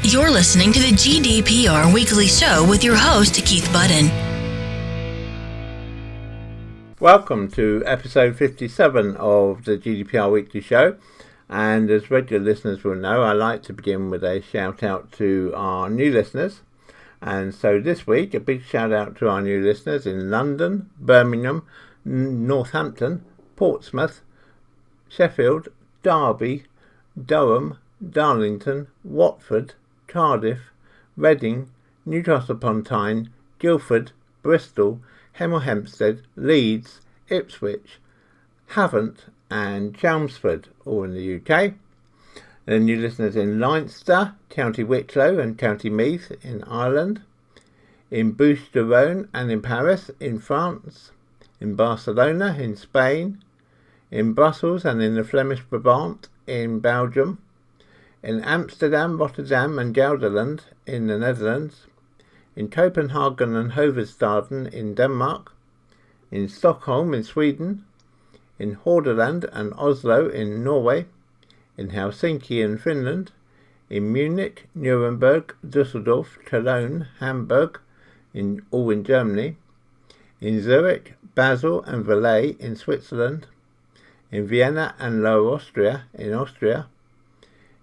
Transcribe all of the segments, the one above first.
You're listening to the GDPR Weekly Show with your host, Keith Budden. Welcome to episode 57 of the GDPR Weekly Show. And as regular listeners will know, I like to begin with a shout out to our new listeners. And so this week, a big shout out to our new listeners in London, Birmingham, Northampton, Portsmouth, Sheffield, Derby, Durham, Darlington, Watford, Cardiff, Reading, Newcastle upon Tyne, Guildford, Bristol, Hemel Hempstead, Leeds, Ipswich, Havant and Chelmsford, all in the UK. And new listeners in Leinster, County Wicklow and County Meath in Ireland, in Bouches-du-Rhône and in Paris in France, in Barcelona in Spain, in Brussels and in the Flemish Brabant in Belgium, in Amsterdam, Rotterdam and Gelderland in the Netherlands, in Copenhagen and Hovedstaden in Denmark, in Stockholm in Sweden, in Hordaland and Oslo in Norway, in Helsinki in Finland, in Munich, Nuremberg, Düsseldorf, Cologne, Hamburg, all in Germany, in Zurich, Basel and Valais in Switzerland, in Vienna and Lower Austria in Austria,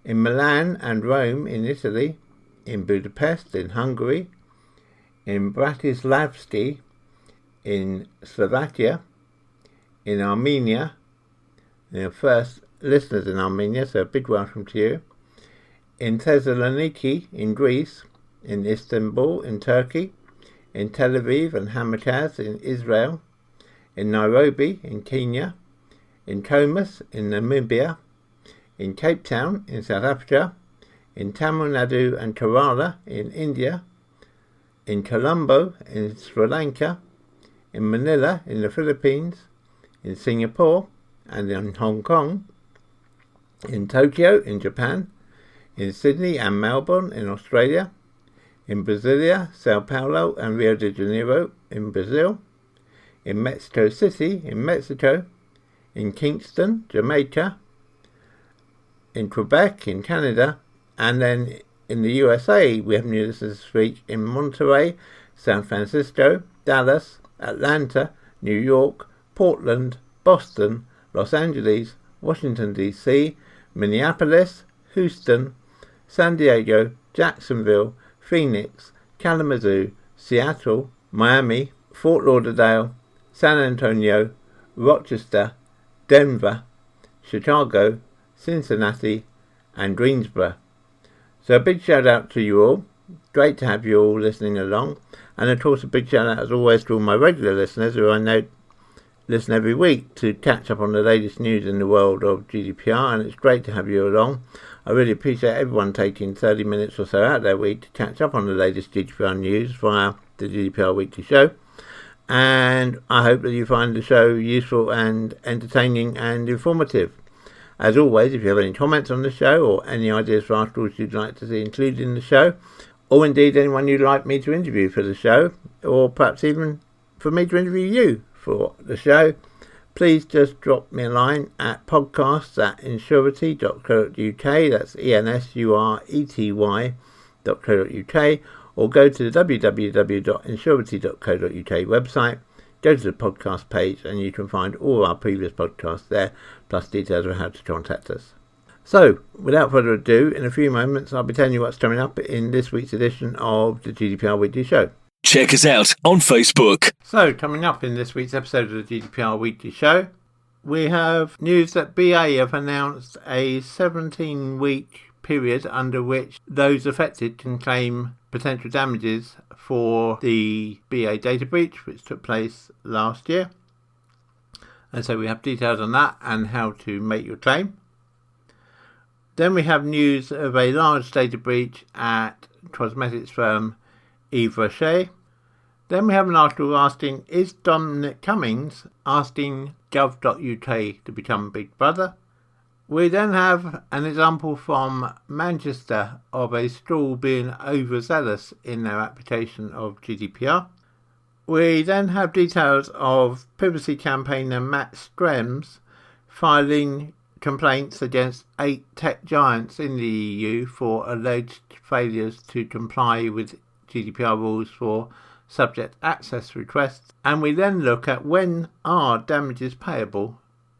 in Milan and Rome in Italy, in Budapest in Hungary, in Bratislavsky in Slovakia, in Armenia, our first listeners in Armenia, so a big welcome to you, in Thessaloniki in Greece, in Istanbul in Turkey, in Tel Aviv and Hamadaz in Israel, in Nairobi in Kenya, in Comus in Namibia, in Cape Town in South Africa, in Tamil Nadu and Kerala in India, in Colombo in Sri Lanka, in Manila in the Philippines, in Singapore and in Hong Kong, in Tokyo in Japan, in Sydney and Melbourne in Australia, in Brasilia, Sao Paulo and Rio de Janeiro in Brazil, in Mexico City in Mexico, in Kingston, Jamaica, in Quebec in Canada, and then in the USA we have new listeners this week in Monterey, San Francisco, Dallas, Atlanta, New York, Portland, Boston, Los Angeles, Washington DC, Minneapolis, Houston, San Diego, Jacksonville, Phoenix, Kalamazoo, Seattle, Miami, Fort Lauderdale, San Antonio, Rochester, Denver, Chicago, Cincinnati and Greensboro. So a big shout out to you all. Great to have you all listening along. And of course a big shout out as always to all my regular listeners who I know listen every week to catch up on the latest news in the world of GDPR, and it's great to have you along. I really appreciate everyone taking 30 minutes or so out of their week to catch up on the latest GDPR news via the GDPR Weekly Show. And I hope that you find the show useful and entertaining and informative. As always, if you have any comments on the show or any ideas for articles you'd like to see included in the show, or indeed anyone you'd like me to interview for the show, or perhaps even for me to interview you for the show, please just drop me a line at podcasts@insurety.co.uk, that's ENSURETY.co.uk, or go to the www.insurety.co.uk website, go to the podcast page, and you can find all our previous podcasts there, plus details of how to contact us. So, without further ado, in a few moments I'll be telling you what's coming up in this week's edition of the GDPR Weekly Show. Check us out on Facebook. So, coming up in this week's episode of the GDPR Weekly Show, we have news that BA have announced a 17-week period under which those affected can claim potential damages for the BA data breach, which took place last year. And so we have details on that and how to make your claim. Then we have news of a large data breach at cosmetics firm Yves Rocher. Then we have an article asking, is Dominic Cummings asking gov.uk to become Big Brother? We then have an example from Manchester of a school being overzealous in their application of GDPR. We then have details of privacy campaigner Matt Schrems filing complaints against 8 tech giants in the EU for alleged failures to comply with GDPR rules for subject access requests. And we then look at when are damages payable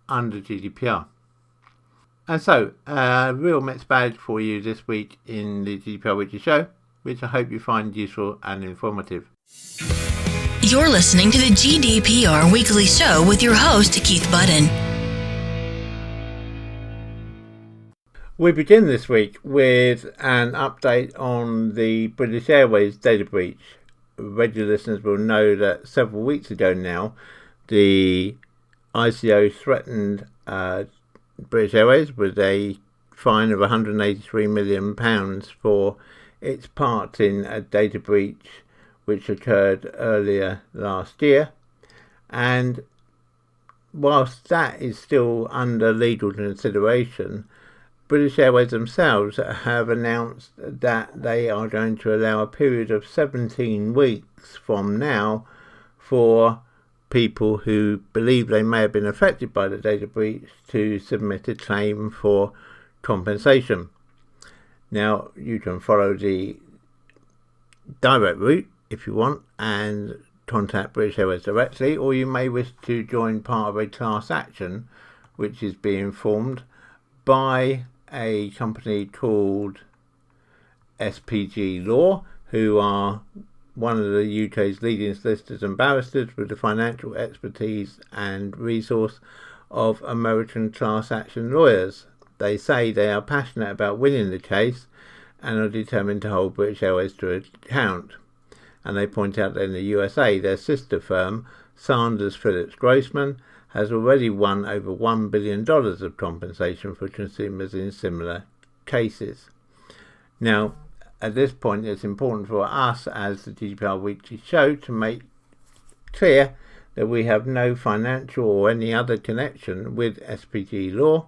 under GDPR. And so, a real mixed bag for you this week in the GDPR Weekly Show, which I hope you find useful and informative. You're listening to the GDPR Weekly Show with your host, Keith Budden. We begin this week with an update on the British Airways data breach. Regular listeners will know that several weeks ago now, the ICO threatened British Airways with a fine of £183 million for its part in a data breach which occurred earlier last year. And whilst that is still under legal consideration, British Airways themselves have announced that they are going to allow a period of 17 weeks from now for people who believe they may have been affected by the data breach to submit a claim for compensation. Now, you can follow the direct route if you want and contact British Airways directly, or you may wish to join part of a class action which is being formed by a company called SPG Law, who are one of the UK's leading solicitors and barristers with the financial expertise and resource of American class action lawyers. They say they are passionate about winning the case and are determined to hold British Airways to account. And they point out that in the USA, their sister firm, Sanders Phillips Grossman, has already won over $1 billion of compensation for consumers in similar cases. Now, at this point, it's important for us as the GDPR Weekly Show to make clear that we have no financial or any other connection with SPG Law,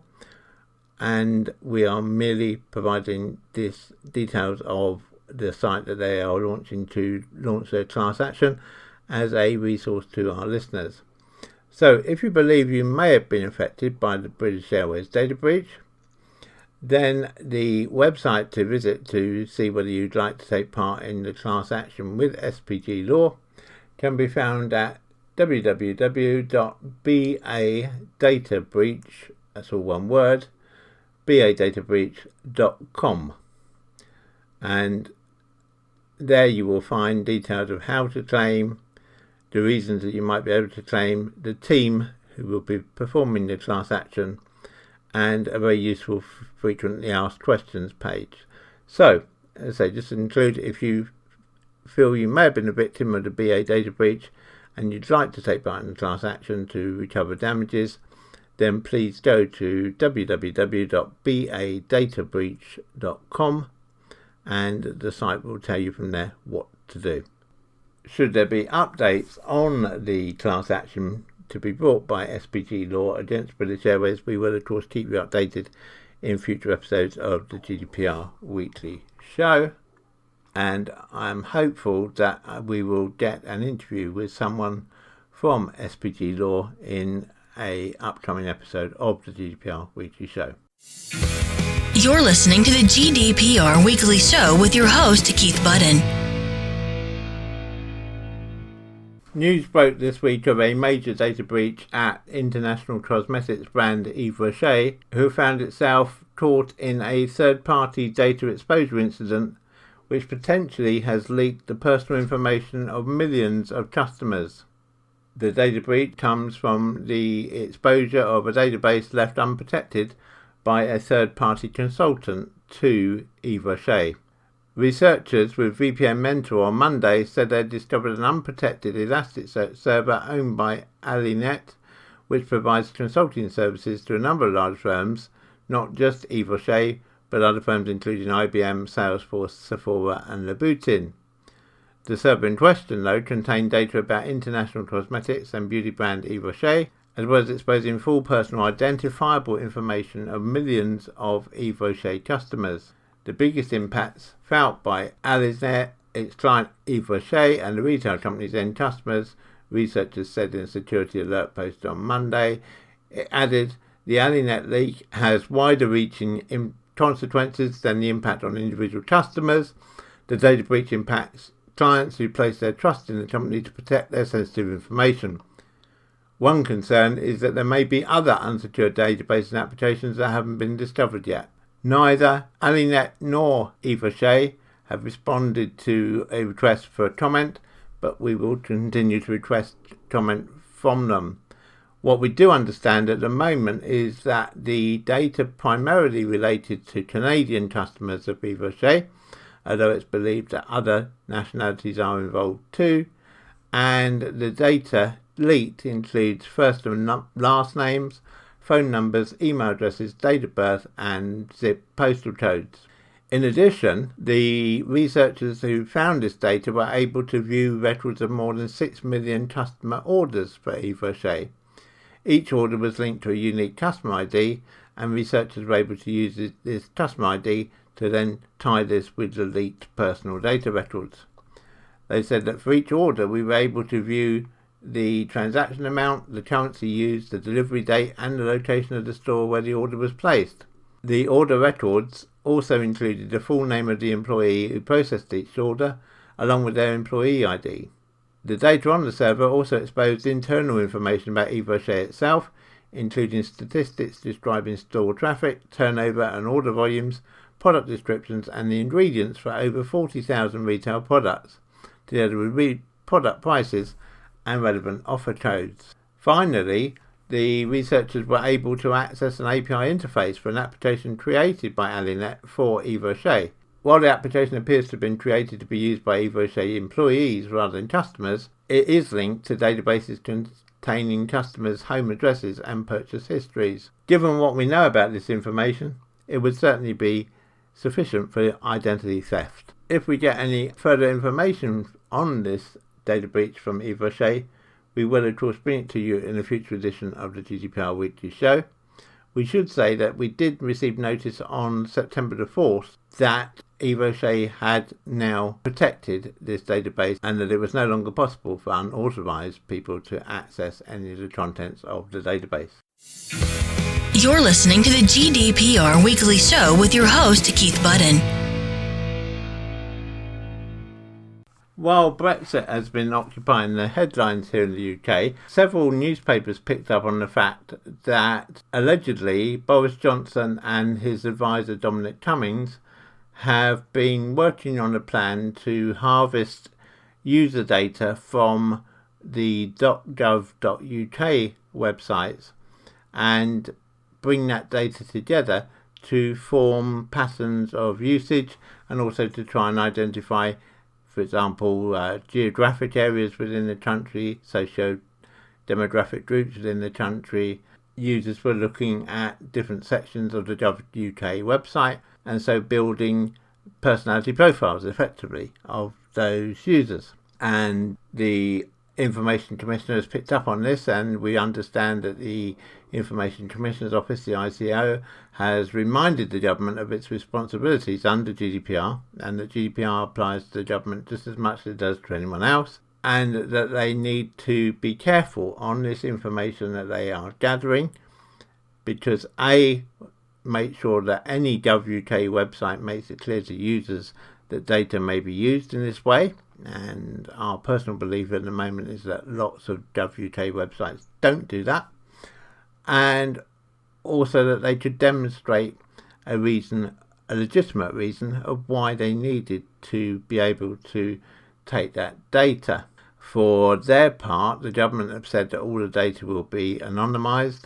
and we are merely providing this details of the site that they are launching to launch their class action as a resource to our listeners. So if you believe you may have been affected by the British Airways data breach, then the website to visit to see whether you'd like to take part in the class action with SPG Law can be found at www.badataBreach, that's all one word, badataBreach.com. And there you will find details of how to claim, the reasons that you might be able to claim, the team who will be performing the class action, and a very useful frequently asked questions page. So, as I say, just include if you feel you may have been a victim of the BA data breach and you'd like to take part in the class action to recover damages, then please go to www.badataBreach.com and the site will tell you from there what to do. Should there be updates on the class action to be brought by SPG Law against British Airways, we will of course keep you updated in future episodes of the GDPR Weekly Show, and I'm hopeful that we will get an interview with someone from SPG Law in a upcoming episode of the GDPR Weekly Show. You're listening to the GDPR Weekly Show with your host, Keith Budden. News broke this week of a major data breach at international cosmetics brand Yves Rocher, who found itself caught in a third-party data exposure incident which potentially has leaked the personal information of millions of customers. The data breach comes from the exposure of a database left unprotected by a third-party consultant to Yves Rocher. Researchers with VPN Mentor on Monday said they discovered an unprotected Elasticsearch server owned by Alinet, which provides consulting services to a number of large firms, not just Yves Rocher, but other firms including IBM, Salesforce, Sephora and Louboutin. The server in question, though, contained data about international cosmetics and beauty brand Yves Rocher, as well as exposing full personal identifiable information of millions of Yves Rocher customers. The biggest impacts felt by Alinet, its client Yves Rocher, and the retail company's end customers, researchers said in a security alert posted on Monday. It added The Alinet leak has wider reaching consequences than the impact on individual customers. The data breach impacts clients who place their trust in the company to protect their sensitive information. One concern is that there may be other unsecured databases and applications that haven't been discovered yet. Neither Alinet nor Yves Rocher have responded to a request for comment, but we will continue to request comment from them. What we do understand at the moment is that the data primarily related to Canadian customers of Yves Rocher, although it's believed that other nationalities are involved too, and the data leaked includes first and last names, phone numbers, email addresses, date of birth, and zip postal codes. In addition, the researchers who found this data were able to view records of more than 6 million customer orders for Yves Rocher. Each order was linked to a unique customer ID, and researchers were able to use this customer ID to then tie this with the leaked personal data records. They said that for each order we were able to view the transaction amount, the currency used, the delivery date, and the location of the store where the order was placed. The order records also included the full name of the employee who processed each order, along with their employee ID. The data on the server also exposed internal information about Yves Rocher itself, including statistics describing store traffic, turnover and order volumes, product descriptions, and the ingredients for over 40,000 retail products, together with product prices and relevant offer codes. Finally, the researchers were able to access an API interface for an application created by Alinet for Yves Rocher. While the application appears to have been created to be used by Yves Rocher employees rather than customers, it is linked to databases containing customers' home addresses and purchase histories. Given what we know about this information, it would certainly be sufficient for identity theft. If we get any further information on this data breach from Yves Rocher, we will of course bring it to you in a future edition of the GDPR Weekly Show. We should say that we did receive notice on September the 4th that Yves Rocher had now protected this database and that it was no longer possible for unauthorized people to access any of the contents of the database. You're listening to the GDPR Weekly Show with your host, Keith Budden. While Brexit has been occupying the headlines here in the UK, several newspapers picked up on the fact that allegedly Boris Johnson and his advisor Dominic Cummings have been working on a plan to harvest user data from the .gov.uk websites and bring that data together to form patterns of usage and also to try and identify, for example, geographic areas within the country, socio-demographic groups within the country. Users were looking at different sections of the Gov.uk website and so building personality profiles effectively of those users. And the Information Commissioner has picked up on this, and we understand that the Information Commissioner's Office, the ICO, has reminded the government of its responsibilities under GDPR, and that GDPR applies to the government just as much as it does to anyone else, and that they need to be careful on this information that they are gathering, because make sure that any Gov.uk website makes it clear to users that data may be used in this way. And our personal belief at the moment is that lots of Gov.uk websites don't do that, and also that they could demonstrate a legitimate reason of why they needed to be able to take that data. For their part, the government have said that all the data will be anonymised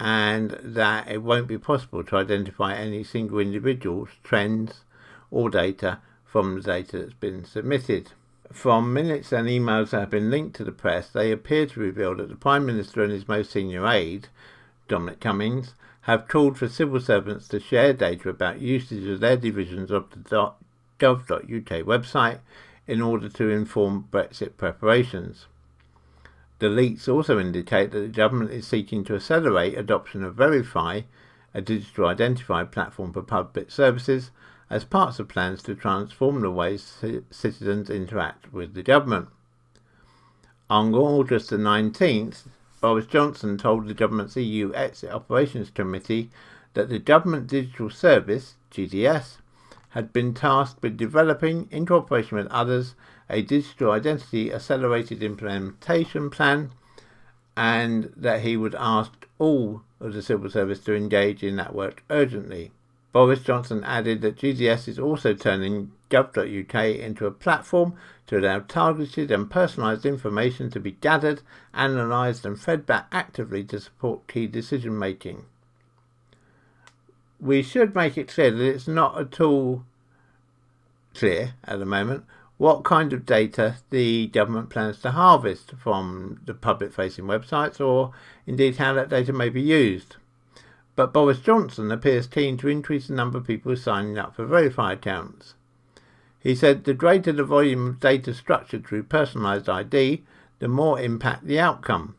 and that it won't be possible to identify any single individual's trends or data from the data that's been submitted. From minutes and emails that have been linked to the press, they appear to reveal that the Prime Minister and his most senior aide, Dominic Cummings, have called for civil servants to share data about usage of their divisions of the gov.uk website in order to inform Brexit preparations. The leaks also indicate that the government is seeking to accelerate adoption of Verify, a digital identifier platform for public services, as parts of plans to transform the ways citizens interact with the government. On August the 19th, Boris Johnson told the government's EU Exit Operations Committee that the Government Digital Service, GDS, had been tasked with developing, in cooperation with others, a digital identity accelerated implementation plan, and that he would ask all of the civil service to engage in that work urgently. Boris Johnson added that GDS is also turning gov.uk into a platform to allow targeted and personalised information to be gathered, analysed and fed back actively to support key decision making. We should make it clear that it's not at all clear at the moment what kind of data the government plans to harvest from the public-facing websites, or indeed how that data may be used. But Boris Johnson appears keen to increase the number of people signing up for verified accounts. He said the greater the volume of data structured through personalised ID, the more impact the outcome.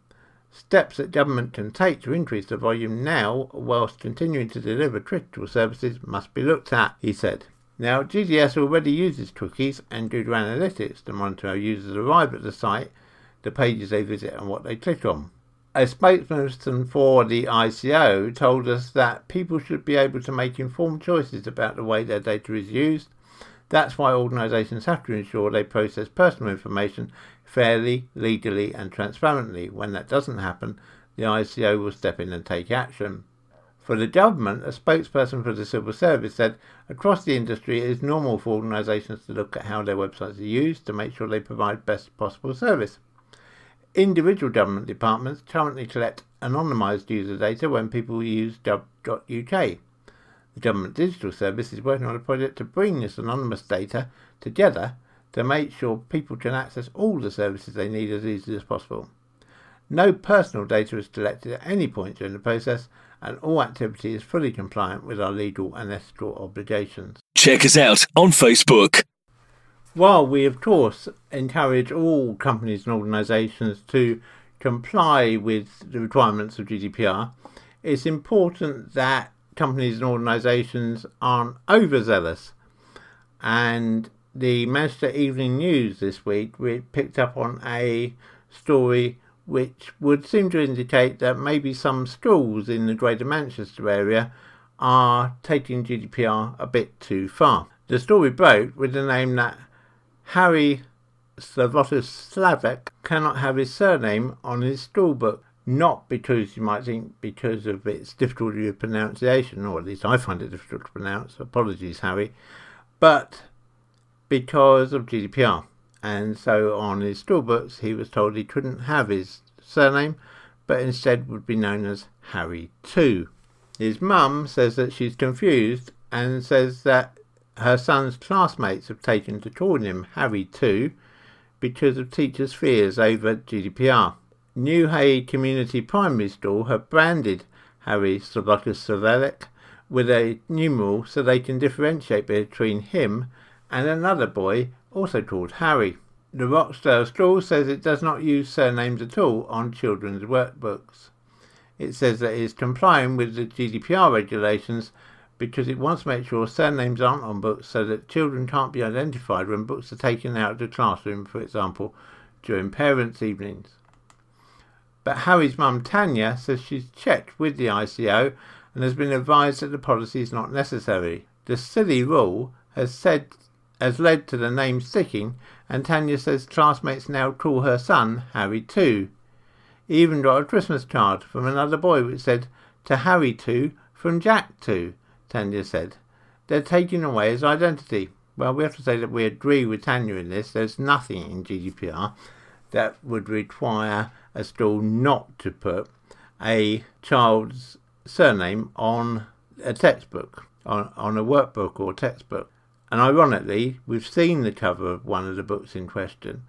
Steps that government can take to increase the volume now, whilst continuing to deliver critical services, must be looked at, he said. Now, GDS already uses cookies and Google Analytics to monitor how users arrive at the site, the pages they visit and what they click on. A spokesperson for the ICO told us that people should be able to make informed choices about the way their data is used. That's why organisations have to ensure they process personal information fairly, legally and transparently. When that doesn't happen, the ICO will step in and take action. For the government, a spokesperson for the civil service said, across the industry it is normal for organisations to look at how their websites are used to make sure they provide best possible service. Individual government departments currently collect anonymised user data when people use gov.uk. The Government Digital Service is working on a project to bring this anonymous data together to make sure people can access all the services they need as easily as possible. No personal data is collected at any point during the process, and all activity is fully compliant with our legal and ethical obligations. Check us out on Facebook. While we, of course, encourage all companies and organisations to comply with the requirements of GDPR, it's important that companies and organisations aren't overzealous. And the Manchester Evening News this week picked up on a story which would seem to indicate that maybe some schools in the Greater Manchester area are taking GDPR a bit too far. The story broke with the name that Harry Slavik cannot have his surname on his school book, not because, you might think, because of its difficulty of pronunciation, or at least I find it difficult to pronounce, apologies Harry, but because of GDPR. And so on his school books he was told he couldn't have his surname, but instead would be known as Harry 2. His mum says that she's confused and says that her son's classmates have taken to calling him Harry 2 because of teachers' fears over GDPR. Newhay Community Primary School have branded Harry Slavik with a numeral so they can differentiate between him and another boy also called Harry. The Rochdale School says it does not use surnames at all on children's workbooks. It says that it is complying with the GDPR regulations because it wants to make sure surnames aren't on books so that children can't be identified when books are taken out of the classroom, for example, during parents' evenings. But Harry's mum Tanya says she's checked with the ICO and has been advised that the policy is not necessary. The silly rule has led to the name sticking, and Tanya says classmates now call her son Harry 2. He even got a Christmas card from another boy which said, "To Harry 2 from Jack 2, Tanya said. They're taking away his identity. Well, we have to say that we agree with Tanya in this. There's nothing in GDPR that would require a school not to put a child's surname on a textbook, on a workbook or textbook. And ironically, we've seen the cover of one of the books in question,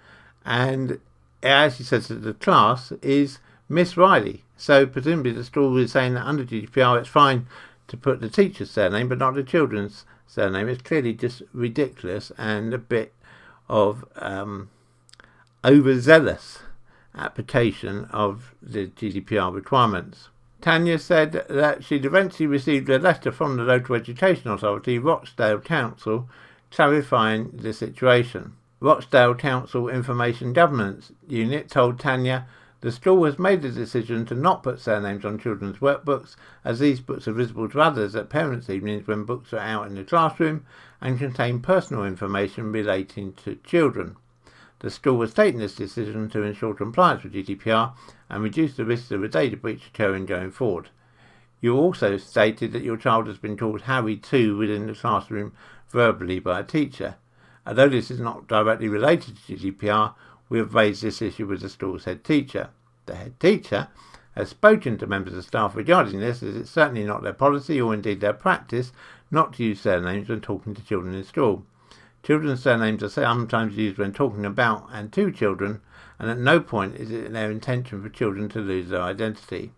and it actually says that the class is Miss Riley. So presumably the school is saying that under GDPR it's fine to put the teacher's surname but not the children's surname. It's clearly just ridiculous and a bit of overzealous application of the GDPR requirements. Tanya said that she'd eventually received a letter from the local education authority, Rochdale Council, clarifying the situation. Rochdale Council Information Governance Unit told Tanya The school has made the decision to not put surnames on children's workbooks, as these books are visible to others at parents' evenings when books are out in the classroom and contain personal information relating to children. The school has taken this decision to ensure compliance with GDPR and reduce the risks of a data breach occurring going forward. You also stated that your child has been called Harry too within the classroom verbally by a teacher. Although this is not directly related to GDPR, we have raised this issue with the school's head teacher. The head teacher has spoken to members of staff regarding this, as it's certainly not their policy or indeed their practice not to use surnames when talking to children in school. Children's surnames are sometimes used when talking about and to children, and at no point is it their intention for children to lose their identity.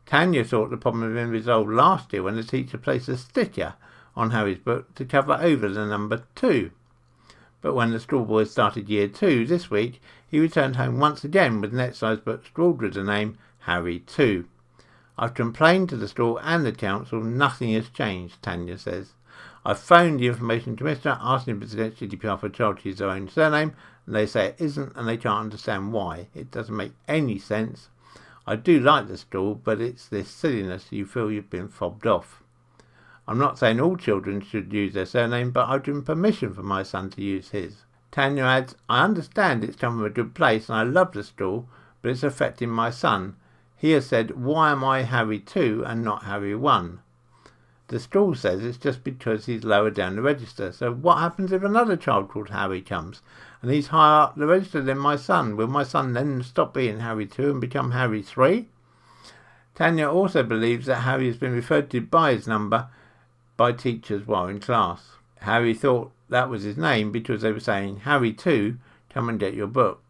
Tanya thought the problem had been resolved last year when the teacher placed a sticker on Harry's book to cover over the number 2. But when the schoolboy started year 2 this week, he returned home once again with an exercise book scrawled with the name Harry 2. I've complained to the school and the council, nothing has changed, Tanya says. I've phoned the information commissioner asking if it's against GDPR for a child to use their own surname, and they say it isn't and they can't understand why. It doesn't make any sense. I do like the school, but it's this silliness you feel you've been fobbed off. I'm not saying all children should use their surname, but I've given permission for my son to use his. Tanya adds, I understand it's come from a good place and I love the school, but it's affecting my son. He has said, why am I Harry 2 and not Harry 1? The school says it's just because he's lower down the register. So what happens if another child called Harry comes and he's higher up the register than my son? Will my son then stop being Harry 2 and become Harry 3? Tanya also believes that Harry has been referred to by his number by teachers while in class. Harry thought that was his name because they were saying, Harry 2, come and get your book.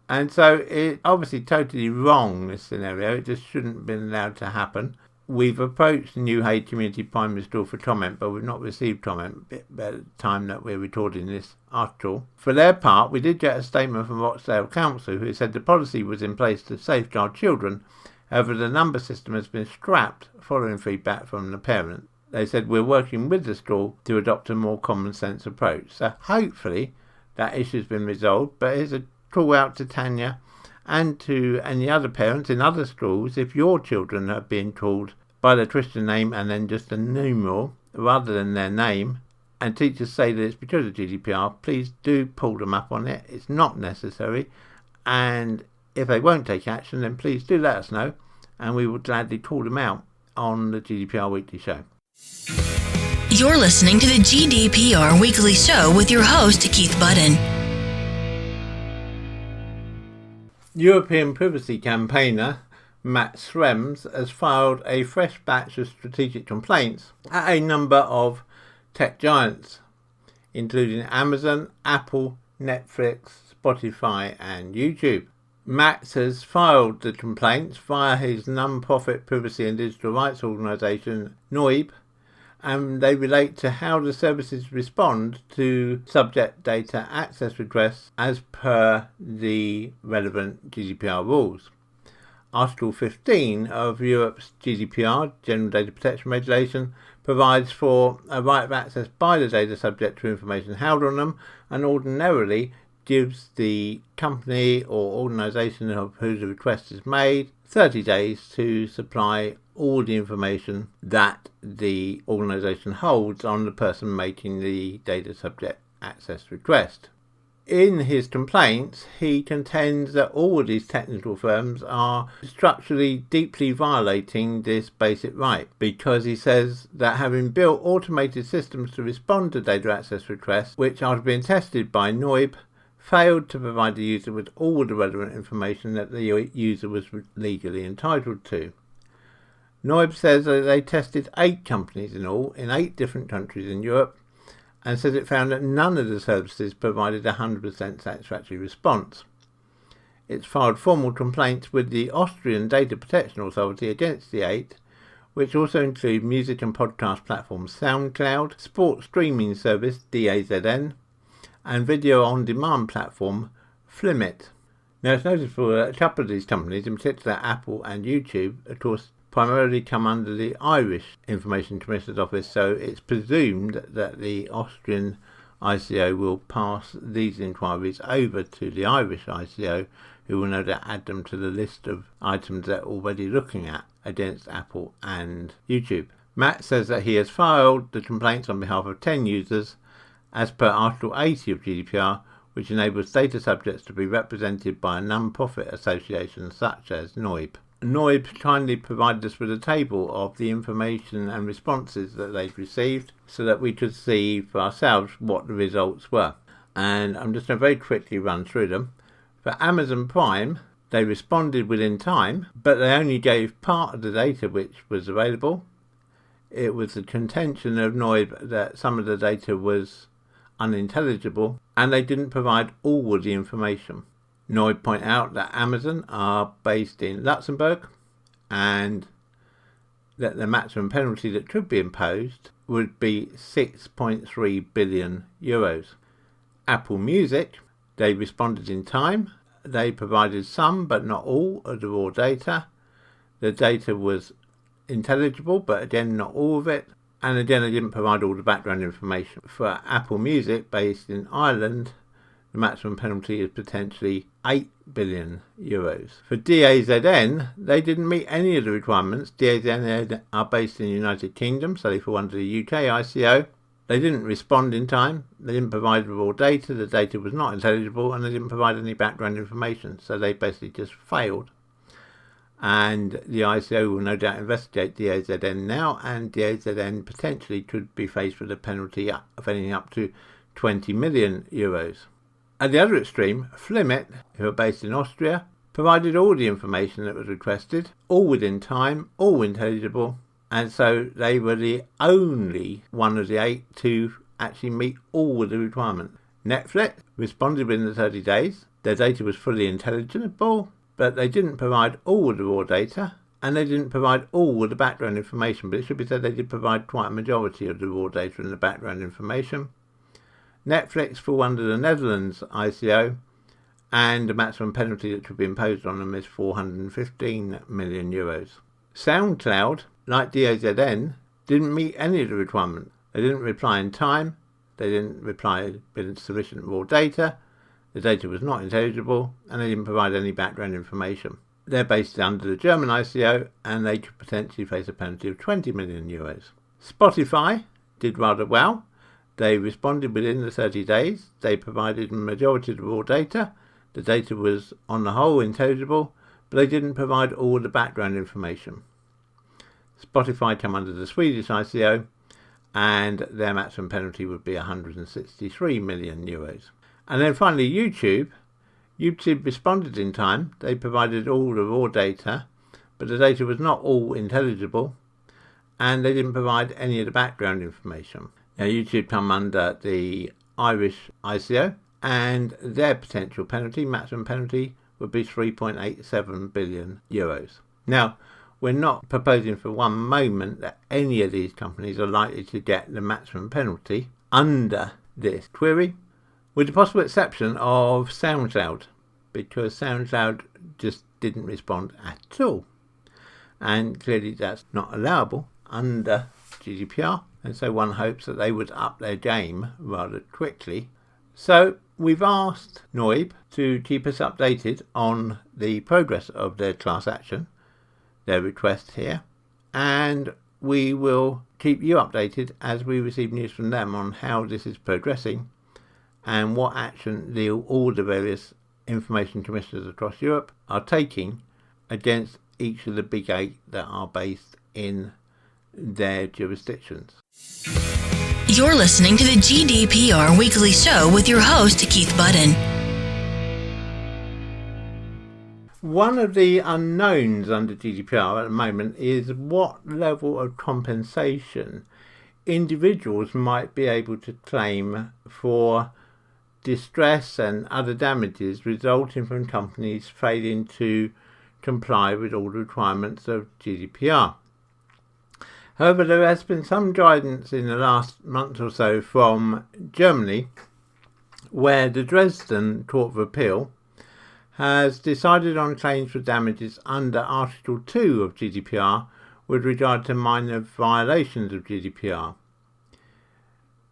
And so it's obviously totally wrong, this scenario. It just shouldn't have been allowed to happen. We've approached the New Hay Community Primary School for comment, but we've not received comment at the time that we're recording this article. For their part, we did get a statement from Rochdale Council who said the policy was in place to safeguard children. However, the number system has been scrapped following feedback from the parents. They said we're working with the school to adopt a more common sense approach. So hopefully that issue's been resolved, but here's a call out to Tanya and to any other parents in other schools. If your children are being called by their Christian name and then just a numeral rather than their name, and teachers say that it's because of GDPR, please do pull them up on it. It's not necessary, and if they won't take action, then please do let us know, and we will gladly call them out on the GDPR Weekly Show. You're listening to the GDPR Weekly Show with your host, Keith Budden. European privacy campaigner Matt Schrems has filed a fresh batch of strategic complaints at a number of tech giants, including Amazon, Apple, Netflix, Spotify and YouTube. Matt has filed the complaints via his non-profit privacy and digital rights organisation, NOIB, and they relate to how the services respond to subject data access requests as per the relevant GDPR rules. Article 15 of Europe's GDPR, General Data Protection Regulation, provides for a right of access by the data subject to information held on them, and ordinarily gives the company or organisation of whose the request is made 30 days to supply all the information that the organisation holds on the person making the data subject access request. In his complaints, he contends that all of these technical firms are structurally deeply violating this basic right, because he says that having built automated systems to respond to data access requests, which are being tested by NOIB, failed to provide the user with all the relevant information that the user was legally entitled to. NOIB says that they tested 8 companies in all, in 8 different countries in Europe, and says it found that none of the services provided a 100% satisfactory response. It's filed formal complaints with the Austrian Data Protection Authority against the 8, which also include music and podcast platform SoundCloud, sports streaming service DAZN, and video on-demand platform Flimit. Now it's noticeable that a couple of these companies, in particular Apple and YouTube, of course, primarily come under the Irish Information Commissioner's Office, so it's presumed that the Austrian ICO will pass these inquiries over to the Irish ICO, who will no doubt add them to the list of items they're already looking at against Apple and YouTube. Matt says that he has filed the complaints on behalf of 10 users as per Article 80 of GDPR, which enables data subjects to be represented by a non-profit association such as NOIB. NOIB kindly provided us with a table of the information and responses that they've received so that we could see for ourselves what the results were. And I'm just going to very quickly run through them. For Amazon Prime, they responded within time, but they only gave part of the data which was available. It was the contention of NOIB that some of the data was unintelligible, and they didn't provide all of the information. NOIB point out that Amazon are based in Luxembourg and that the maximum penalty that could be imposed would be 6.3 billion euros. Apple Music, they responded in time. They provided some but not all of the raw data. The data was intelligible, but again not all of it. And again, they didn't provide all the background information. For Apple Music, based in Ireland, the maximum penalty is potentially 8 billion euros. For DAZN, they didn't meet any of the requirements. DAZN are based in the United Kingdom, so they fall under the UK ICO. They didn't respond in time. They didn't provide raw data. The data was not intelligible, and they didn't provide any background information. So they basically just failed. And the ICO will no doubt investigate DAZN now, and DAZN potentially could be faced with a penalty of anything up to 20 million euros. At the other extreme, Flimit, who are based in Austria, provided all the information that was requested, all within time, all intelligible, and so they were the only one of the 8 to actually meet all of the requirements. Netflix responded within the 30 days. Their data was fully intelligible, but they didn't provide all of the raw data, and they didn't provide all of the background information, but it should be said they did provide quite a majority of the raw data and the background information. Netflix fall under the Netherlands ICO, and the maximum penalty that could be imposed on them is 415 million euros. SoundCloud, like DAZN, didn't meet any of the requirements. They didn't reply in time, they didn't reply with sufficient raw data, the data was not intelligible, and they didn't provide any background information. They're based under the German ICO, and they could potentially face a penalty of 20 million euros. Spotify did rather well. They responded within the 30 days. They provided a majority of the raw data. The data was, on the whole, intelligible, but they didn't provide all the background information. Spotify come under the Swedish ICO, and their maximum penalty would be 163 million euros. And then finally, YouTube responded in time. They provided all the raw data, but the data was not all intelligible, and they didn't provide any of the background information. Now, YouTube come under the Irish ICO, and their potential penalty, maximum penalty, would be 3.87 billion euros. Now, we're not proposing for one moment that any of these companies are likely to get the maximum penalty under this query, with the possible exception of SoundCloud, because SoundCloud just didn't respond at all. And clearly that's not allowable under GDPR, and so one hopes that they would up their game rather quickly. So we've asked NOIB to keep us updated on the progress of their class action, their request here, and we will keep you updated as we receive news from them on how this is progressing and what action all the various information commissioners across Europe are taking against each of the big 8 that are based in their jurisdictions. You're listening to the GDPR Weekly Show with your host, Keith Budden. One of the unknowns under GDPR at the moment is what level of compensation individuals might be able to claim for distress and other damages resulting from companies failing to comply with all the requirements of GDPR. However, there has been some guidance in the last month or so from Germany, where the Dresden Court of Appeal has decided on claims for damages under Article 2 of GDPR with regard to minor violations of GDPR.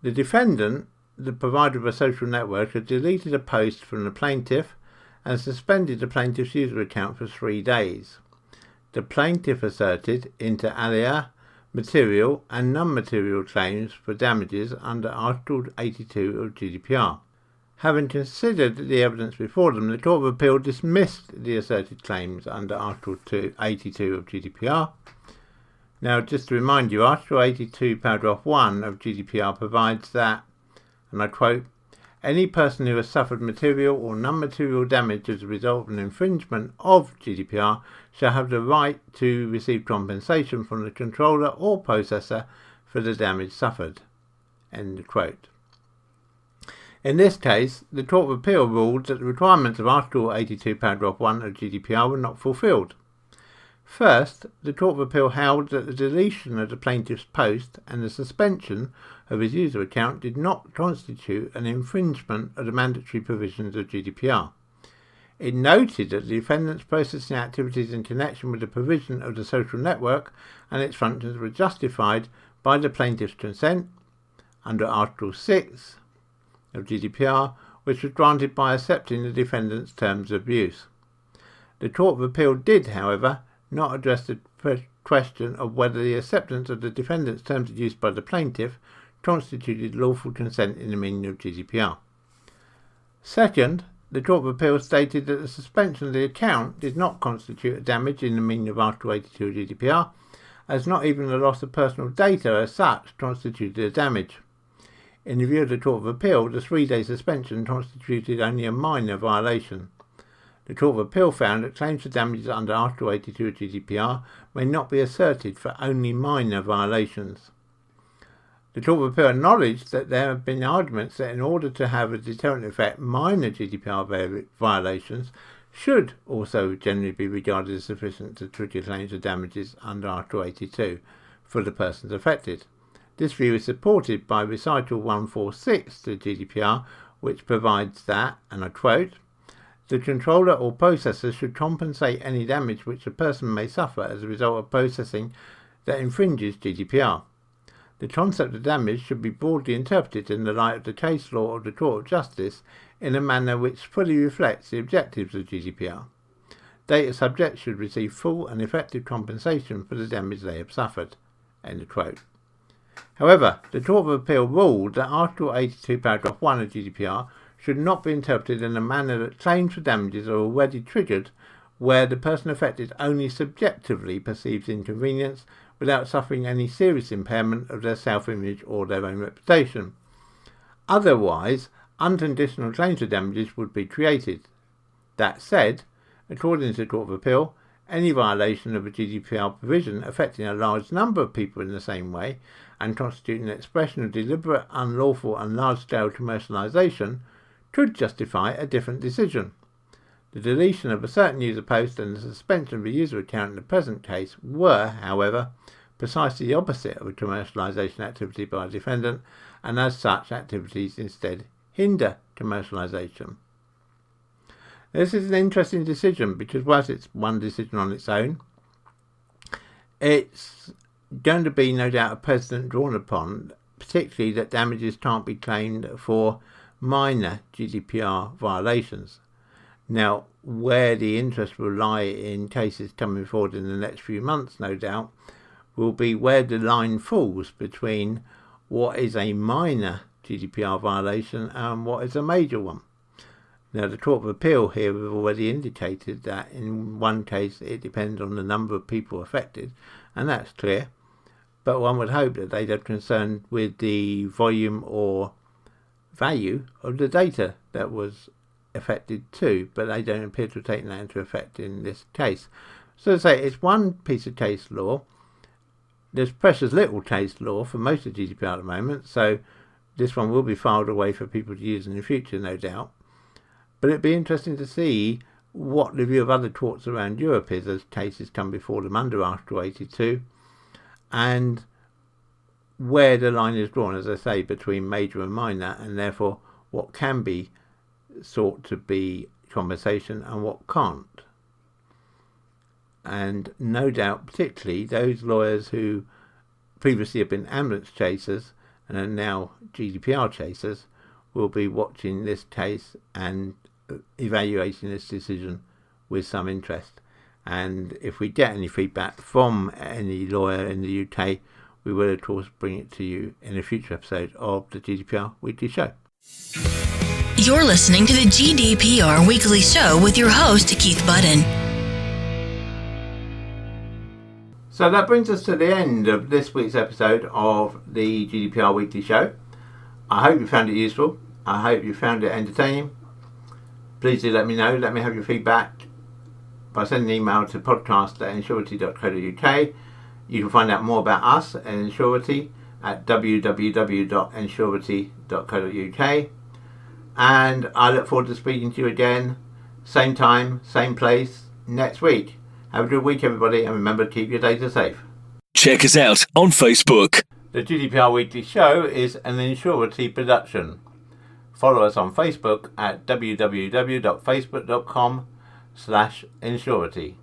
The defendant the provider of a social network had deleted a post from the plaintiff and suspended the plaintiff's user account for 3 days. The plaintiff asserted inter alia material and non-material claims for damages under Article 82 of GDPR. Having considered the evidence before them, the Court of Appeal dismissed the asserted claims under Article 82 of GDPR. Now, just to remind you, Article 82, paragraph 1 of GDPR provides that, and I quote, any person who has suffered material or non-material damage as a result of an infringement of GDPR shall have the right to receive compensation from the controller or processor for the damage suffered. End quote. In this case, the Court of Appeal ruled that the requirements of Article 82, paragraph 1 of GDPR were not fulfilled. First, the Court of Appeal held that the deletion of the plaintiff's post and the suspension of his user account did not constitute an infringement of the mandatory provisions of GDPR. It noted that the defendant's processing activities in connection with the provision of the social network and its functions were justified by the plaintiff's consent under Article 6 of GDPR, which was granted by accepting the defendant's terms of use. The Court of Appeal did, however, not address the question of whether the acceptance of the defendant's terms of use by the plaintiff constituted lawful consent in the meaning of GDPR. Second, the Court of Appeal stated that the suspension of the account did not constitute a damage in the meaning of Article 82 of GDPR, as not even the loss of personal data as such constituted a damage. In the view of the Court of Appeal, the 3-day suspension constituted only a minor violation. The Court of Appeal found that claims for damages under Article 82 of GDPR may not be asserted for only minor violations. The Court of Appeal acknowledged that there have been arguments that in order to have a deterrent effect, minor GDPR violations should also generally be regarded as sufficient to trigger claims for damages under Article 82 for the persons affected. This view is supported by Recital 146 to GDPR, which provides that, and I quote, the controller or processor should compensate any damage which a person may suffer as a result of processing that infringes GDPR. The concept of damage should be broadly interpreted in the light of the case law of the Court of Justice in a manner which fully reflects the objectives of GDPR. Data subjects should receive full and effective compensation for the damage they have suffered. End quote. However, the Court of Appeal ruled that Article 82, paragraph 1 of GDPR should not be interpreted in a manner that claims for damages are already triggered where the person affected only subjectively perceives inconvenience without suffering any serious impairment of their self-image or their own reputation. Otherwise, unconditional claims for damages would be created. That said, according to the Court of Appeal, any violation of a GDPR provision affecting a large number of people in the same way and constituting an expression of deliberate, unlawful and large-scale commercialisation could justify a different decision. The deletion of a certain user post and the suspension of a user account in the present case were, however, precisely the opposite of a commercialisation activity by a defendant, and as such activities instead hinder commercialisation. This is an interesting decision because whilst it's one decision on its own, it's going to be no doubt a precedent drawn upon, particularly that damages can't be claimed for minor GDPR violations. Now, where the interest will lie in cases coming forward in the next few months, no doubt, will be where the line falls between what is a minor GDPR violation and what is a major one. Now, the Court of Appeal here have already indicated that in one case it depends on the number of people affected, and that's clear. But one would hope that they'd have concern with the volume or value of the data that was affected too, but they don't appear to have taken that into effect in this case. So to say, it's one piece of case law. There's precious little case law for most of GDPR at the moment, so this one will be filed away for people to use in the future, no doubt. But it'd be interesting to see what the view of other courts around Europe is as cases come before them under Article 82, and where the line is drawn, as I say, between major and minor, and therefore what can be sought to be compensation and what can't. And no doubt, particularly those lawyers who previously have been ambulance chasers and are now GDPR chasers, will be watching this case and evaluating this decision with some interest. And if we get any feedback from any lawyer in the UK, we will of course bring it to you in a future episode of the GDPR Weekly Show. You're listening to the GDPR Weekly Show with your host, Keith Budden. So that brings us to the end of this week's episode of the GDPR Weekly Show. I hope you found it useful. I hope you found it entertaining. Please do let me know. Let me have your feedback by sending an email to podcast@insurity.co.uk. You can find out more about us at Insurity at www.insurity.co.uk. And I look forward to speaking to you again, same time, same place, next week. Have a good week, everybody, and remember to keep your data safe. Check us out on Facebook. The GDPR Weekly Show is an Insurity production. Follow us on Facebook at www.facebook.com/Insurity.